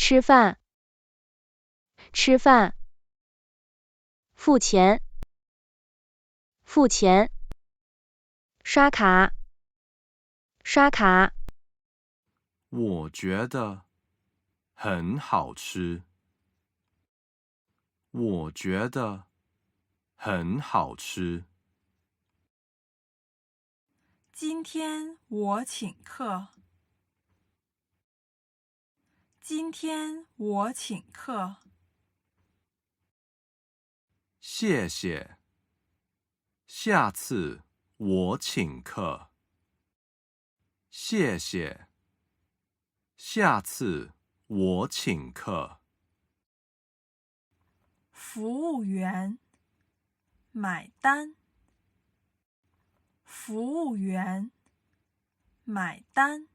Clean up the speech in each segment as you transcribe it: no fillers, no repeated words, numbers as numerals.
吃饭，吃饭。付钱，付钱。刷卡，刷卡。我觉得很好吃。我觉得很好吃。今天我请客。今天我请客。谢谢。下次我请客。谢谢。下次我请客。服务员，买单。服务员，买单。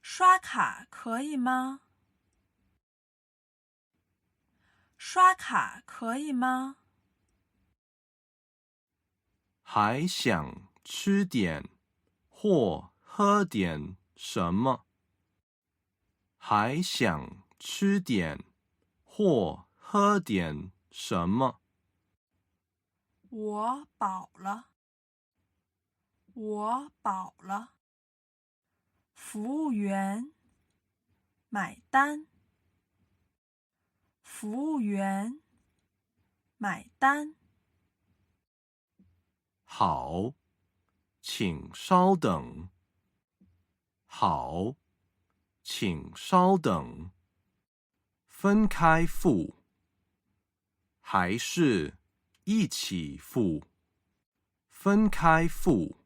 刷卡可以吗？刷卡可以吗？还想吃点或喝点什么？还想吃点或喝点什么？我饱了。我饱了。服务员，买单。服务员，买单。好，请稍等。好，请稍等。分开付，还是一起付？分开付，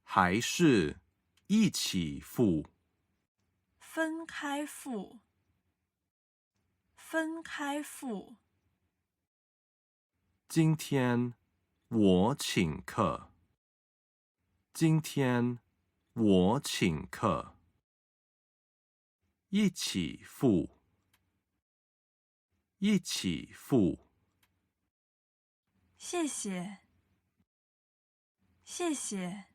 还是一起付？分开付。分开付。今天我请客。今天我请客。一起付。一起付。谢谢。谢谢。